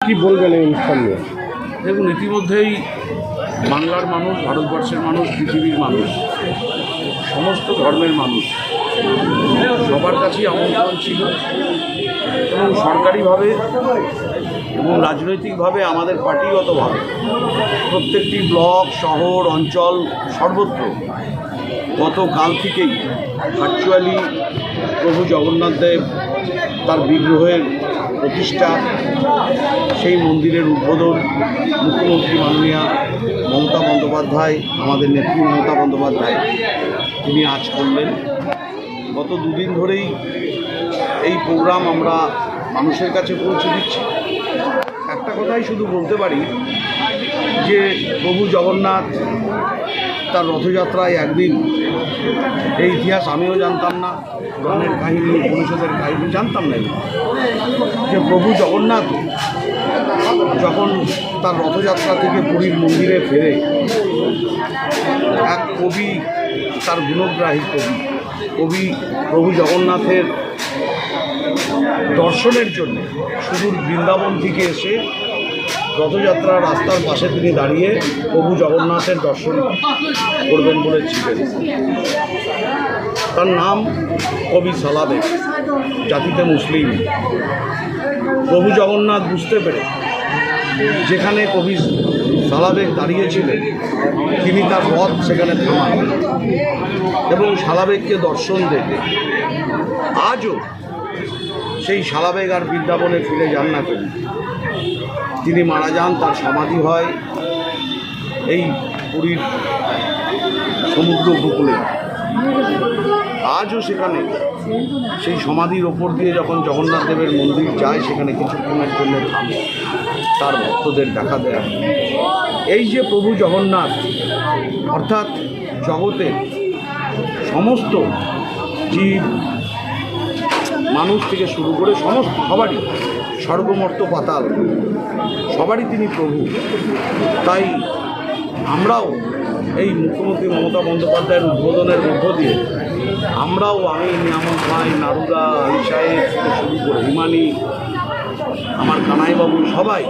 কি বলবেন এই অনুষ্ঠান নিয়ে? দেখুন, ইতিমধ্যেই বাংলার মানুষ, ভারতবর্ষের মানুষ, পৃথিবীর মানুষ, সমস্ত ধর্মের মানুষ সবার কাছেই আমন্ত্রণ ছিল এবং সরকারিভাবে এবং রাজনৈতিকভাবে আমাদের পার্টিগতভাবে প্রত্যেকটি ব্লক, শহর, অঞ্চল সর্বত্র গতকাল থেকেই ভার্চুয়ালি প্রভু জগন্নাথ দেব তার বিগ্রহের প্রতিষ্ঠা, সেই মন্দিরের উদ্বোধন মুখ্যমন্ত্রী মাননীয়া মমতা বন্দ্যোপাধ্যায়, আমাদের নেত্রী মমতা বন্দ্যোপাধ্যায় তিনি আজ করলেন। গত দুদিন ধরেই এই প্রোগ্রাম আমরা মানুষের কাছে পৌঁছে দিচ্ছি। একটা কথাই শুধু বলতে পারি যে প্রভু জগন্নাথ তার রথযাত্রায় একদিন, এই ইতিহাস আমিও জানতাম না, পুরাণের কাহিনী, উপনিষদের কাহিনী জানতাম না, যে প্রভু জগন্নাথ যখন তার রথযাত্রা থেকে পুরীর মন্দিরে ফেরে, এক কবি, তার গুণগ্রাহী কবি প্রভু জগন্নাথের দর্শনের জন্য সুদূর বৃন্দাবন থেকে এসে রথযাত্রার রাস্তার পাশে তিনি দাঁড়িয়ে প্রভু জগন্নাথের দর্শন করবেন বলেছিলেন। তার নাম কবি সালাবেগ, জাতিতে মুসলিম। প্রভু জগন্নাথ বুঝতে পেরে যেখানে কবি সালাবেগ দাঁড়িয়েছিলেন তিনি তার রথ সেখানে থামান এবং সালাবেগকে দর্শন দেবে। আজও সেই সালাবেগ আর বৃন্দাবনে ফিরে যান না কেন, তিনি মারা যান, তার সমাধি হয় এই পুরীর সমুদ্র উপকূলে। আজও সেখানে সেই সমাধির ওপর দিয়ে যখন জগন্নাথ দেবের মন্দির যায়, সেখানে কিছুক্ষণের জন্য থামে, তার ভক্তদের দেখা দেয়। এই যে প্রভু জগন্নাথ, অর্থাৎ জগতের সমস্ত জীব, মানুষ থেকে শুরু করে সমস্ত সবারই, স্বর্গমর্ত পাতাল সবারই তিনি প্রভু। তাই আমরাও এই মুখ্যমন্ত্রী মমতা বন্দ্যোপাধ্যায়ের উদ্বোধনের মধ্য দিয়ে আমরাও, আমি, নিয়ামত ভাই, নারুদা, আলী সাহেব থেকে শুরু করে হিমানি, আমার কানাইবাবু, সবাই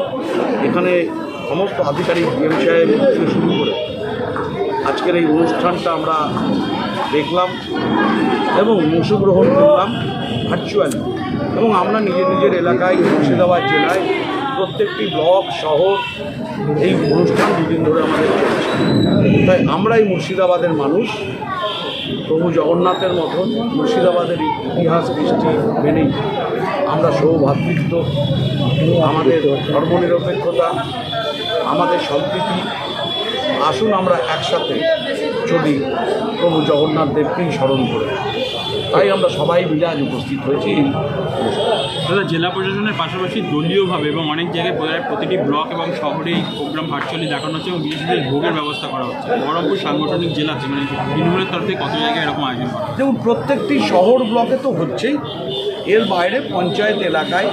এখানে সমস্ত আধিকারিক, ডিএম সাহেব থেকে শুরু করে আজকের এই অনুষ্ঠানটা আমরা দেখলাম এবং অংশগ্রহণ করলাম ভার্চুয়ালি। এবং আমরা নিজের এলাকায়, মুর্শিদাবাদ জেলায় প্রত্যেকটি ব্লক, শহর এই অনুষ্ঠান দুদিন ধরে আমাদের চলছে। তাই আমরা এই মুর্শিদাবাদের মানুষ, প্রভু জগন্নাথের মতন মুর্শিদাবাদের ইতিহাস কৃষ্টি মেনেই আমরা সৌভ্রাতৃত্ব, আমাদের ধর্মনিরপেক্ষতা, আমাদের সম্প্রীতি, আসুন আমরা একসাথে চলি প্রভু জগন্নাথ দেবকেই স্মরণ করে। তাই আমরা সবাই মিলে আজ উপস্থিত হয়েছি। দাদা, জেলা প্রশাসনের পাশাপাশি দলীয়ভাবে এবং অনেক জায়গায় প্রতিটি ব্লক এবং শহরে এই প্রোগ্রাম ভার্চুয়ালি দেখানো হচ্ছে এবং বিশেষ করে ভোগের ব্যবস্থা করা হচ্ছে। বহরমপুর সাংগঠনিক জেলা আছে, মানে তৃণমূলের তরফ থেকে কত জায়গায় এরকম আয়োজন করা? দেখুন, প্রত্যেকটি শহর ব্লকে তো হচ্ছেই, এর বাইরে পঞ্চায়েত এলাকায়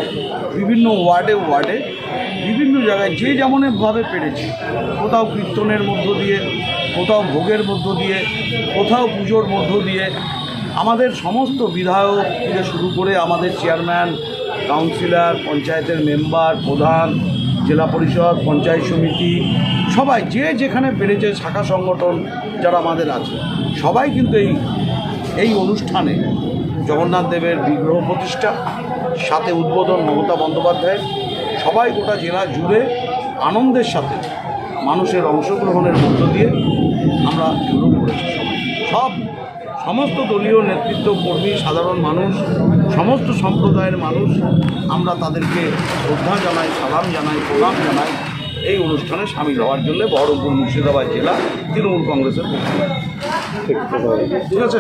বিভিন্ন ওয়ার্ডে বিভিন্ন জায়গায় যে যেমনভাবে পেরেছে, কোথাও কীর্তনের মধ্য দিয়ে, কোথাও ভোগের মধ্য দিয়ে, কোথাও পুজোর মধ্য দিয়ে, আমাদের সমস্ত বিধায়ক থেকে শুরু করে আমাদের চেয়ারম্যান, কাউন্সিলর, পঞ্চায়েতের মেম্বার, প্রধান, জেলা পরিষদ, পঞ্চায়েত সমিতি, সবাই যে যেখানে পেরেছে, শাখা সংগঠন যারা আমাদের আছে, সবাই কিন্তু এই অনুষ্ঠানে জগন্নাথ দেবের বিগ্রহ প্রতিষ্ঠা, সাথে উদ্বোধন মমতা বন্দ্যোপাধ্যায়ের, সবাই গোটা জেলা জুড়ে আনন্দের সাথে মানুষের অংশগ্রহণের মধ্য দিয়ে আমরা শুরু করেছি। সমস্ত দলীয় নেতৃত্ব, কর্মী, সাধারণ মানুষ, সমস্ত সম্প্রদায়ের মানুষ, আমরা তাদেরকে শ্রদ্ধা জানাই, সালাম জানাই, প্রণাম জানাই এই অনুষ্ঠানে সামিল হওয়ার জন্য বহরমপুর মুর্শিদাবাদ জেলা তৃণমূল কংগ্রেসের পক্ষ থেকে। ঠিক আছে,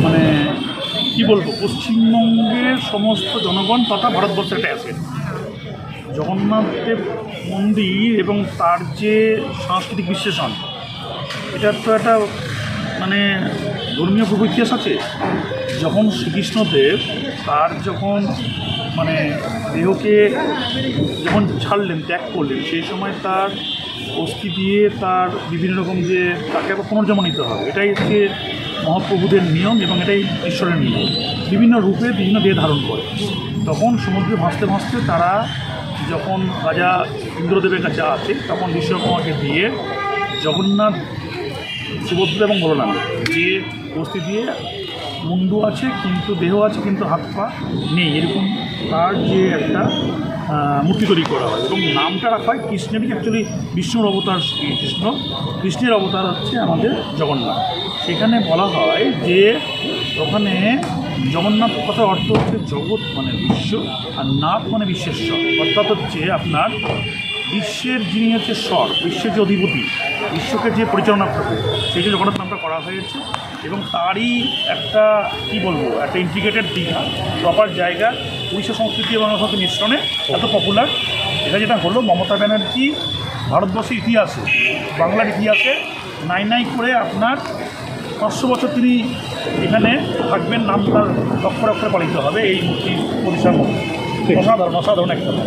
মানে কি বলবো, পশ্চিমবঙ্গের সমস্ত জনগণ তথা ভারতবর্ষের একটা অ্যাসেট জগন্নাথ দেব মন্দির এবং তার যে সাংস্কৃতিক বিশ্লেষণ, এটার তো একটা মানে ধর্মীয় পূর্ব ইতিহাস আছে। যখন শ্রীকৃষ্ণদেব তার যখন মানে দেহকে যখন ছাড়লেন, ত্যাগ করলেন, সেই সময় তার অস্থি দিয়ে তার বিভিন্ন রকম যে তাকে আবার পুনর্জন্ম নিতে হবে, এটাই হচ্ছে মহাপ্রভুদের নিয়ম এবং এটাই ঈশ্বরের নিয়ম। বিভিন্ন রূপে বিভিন্ন দেহ ধারণ করে। তখন সমুদ্রে ভাসতে ভাসতে তারা যখন রাজা ইন্দ্রদেবের কাছে আসে তখন বিশ্বকর্মাকে দিয়ে জগন্নাথ, সুভদ্রা এবং বলরাম যে বস্তি দিয়ে মুন্ডু আছে কিন্তু দেহ আছে কিন্তু হাত পা নেই, এরকম তার যে একটা মূর্তি তৈরি করা হয় এবং নামটা রাখা হয় কৃষ্ণেরই। অ্যাকচুয়ালি বিষ্ণুর অবতার কৃষ্ণের অবতার হচ্ছে আমাদের জগন্নাথ। সেখানে বলা হয় যে ওখানে জগন্নাথ কথার অর্থ হচ্ছে জগৎ মানে বিশ্ব, আর নাথ মানে বিশ্বেশ্বর, অর্থাৎ হচ্ছে আপনার বিশ্বের যিনি হচ্ছে স্বর, বিশ্বের যে অধিপতি, বিশ্বকে যে পরিচালনা করবে, সেই জন্য জগন্নাথ নামটা করা হয়েছে। এবং তারই একটা কী বলবো, একটা ইন্টিগ্রেটেড দীঘা, প্রপার জায়গা, উড়িষ্যা সংস্কৃতি এবং সংস্কৃতি মিশ্রণে এত পপুলার। এটা যেটা হলো মমতা ব্যানার্জি ভারতবর্ষের ইতিহাসে, বাংলার ইতিহাসে নাই করে আপনার 500 বছর তিনি এখানে থাকবেন, নাম তার অক্ষরে অক্ষরে পালিত হবে এই মূর্তি প্রতিষ্ঠার মধ্যে। অসাধারণ একটা